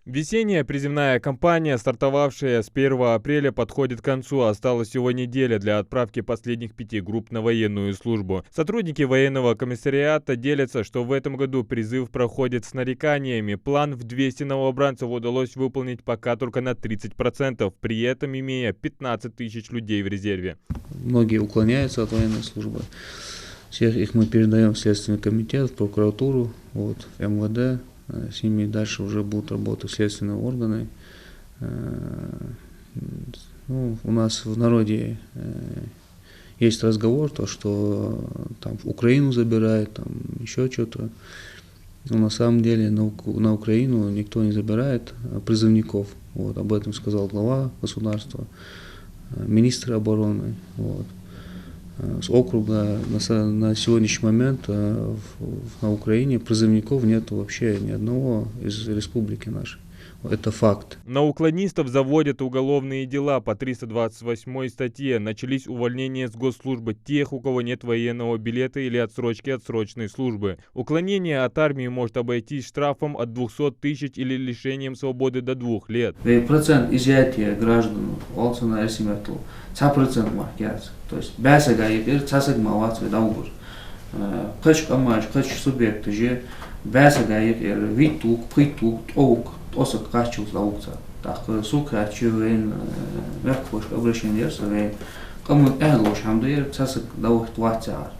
Весенняя призывная кампания, стартовавшая с 1 апреля, подходит к концу. Осталась всего неделя для отправки последних 5 групп на военную службу. Сотрудники военного комиссариата делятся, что в этом году призыв проходит с нареканиями. План в 200 новобранцев удалось выполнить пока только на 30%, при этом имея 15 тысяч людей в резерве. Многие уклоняются от военной службы. Всех их мы передаем в Следственный комитет, в прокуратуру, в МВД. С ними дальше уже будут работать следственные органы. У нас в народе есть разговор, что там в Украину забирают, там еще что-то. Но на самом деле на Украину никто не забирает призывников. Об этом сказал глава государства, министр обороны. С округа на сегодняшний момент на Украине призывников нет вообще ни одного из республики нашей. Это факт. На уклонистов заводят уголовные дела по 328 статье. Начались увольнения с госслужбы тех, у кого нет военного билета или отсрочки от срочной службы. Уклонение от армии может обойтись штрафом от 200 тысяч или лишением свободы до 2 лет. Процент изъятия граждан олсона эсимерту 100% маркиаз. То есть бәсәгә егер цасык мавац даугур. Кыч камаш, кыч субъекты же бәсәгә егер витук, притук, оук. Осак качу заукца. Так сука чуен верхош обращение своей. Кому эдлош хамдер цасык даух тватцар.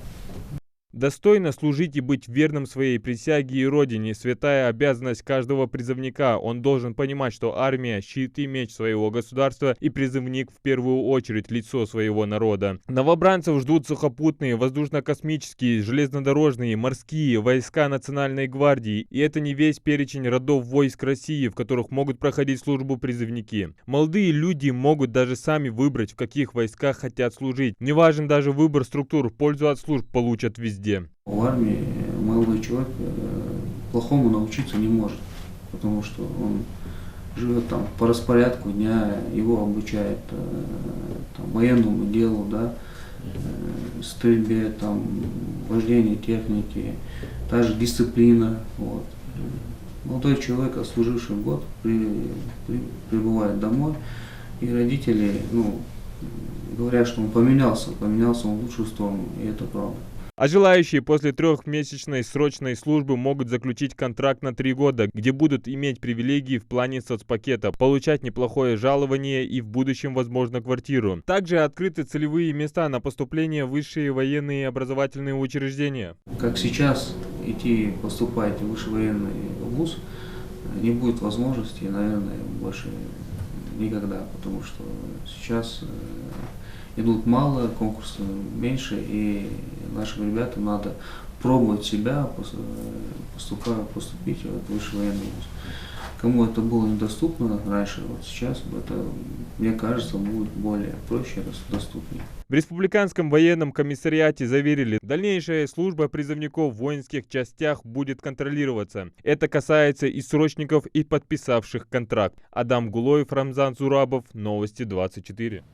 Достойно служить и быть верным своей присяге и родине – святая обязанность каждого призывника. Он должен понимать, что армия – щит и меч своего государства, и призывник в первую очередь лицо своего народа. Новобранцев ждут сухопутные, воздушно-космические, железнодорожные, морские, войска Национальной гвардии. И это не весь перечень родов войск России, в которых могут проходить службу призывники. Молодые люди могут даже сами выбрать, в каких войсках хотят служить. Не важен даже выбор структур, пользу от служб получат везде. В армии молодой человек плохому научиться не может, потому что он живет там по распорядку дня, его обучают военному делу, стрельбе, вождению техники, та же дисциплина. Молодой человек, отслуживший год, прибывает домой, и родители говорят, что он поменялся он в лучшую сторону, и это правда. А желающие после 3-месячной срочной службы могут заключить контракт на 3 года, где будут иметь привилегии в плане соцпакета, получать неплохое жалование и в будущем, возможно, квартиру. Также открыты целевые места на поступление в высшие военные и образовательные учреждения. Как сейчас идти поступать в высший военный вуз не будет возможности, наверное, больше никогда, потому что сейчас идут мало, конкурсы меньше, и нашим ребятам надо пробовать себя, поступить в высший военный вуз. Кому это было недоступно раньше, сейчас это, мне кажется, будет более проще, доступнее. В Республиканском военном комиссариате заверили, дальнейшая служба призывников в воинских частях будет контролироваться. Это касается и срочников, и подписавших контракт. Адам Гулоев, Рамзан Зурабов, Новости 24.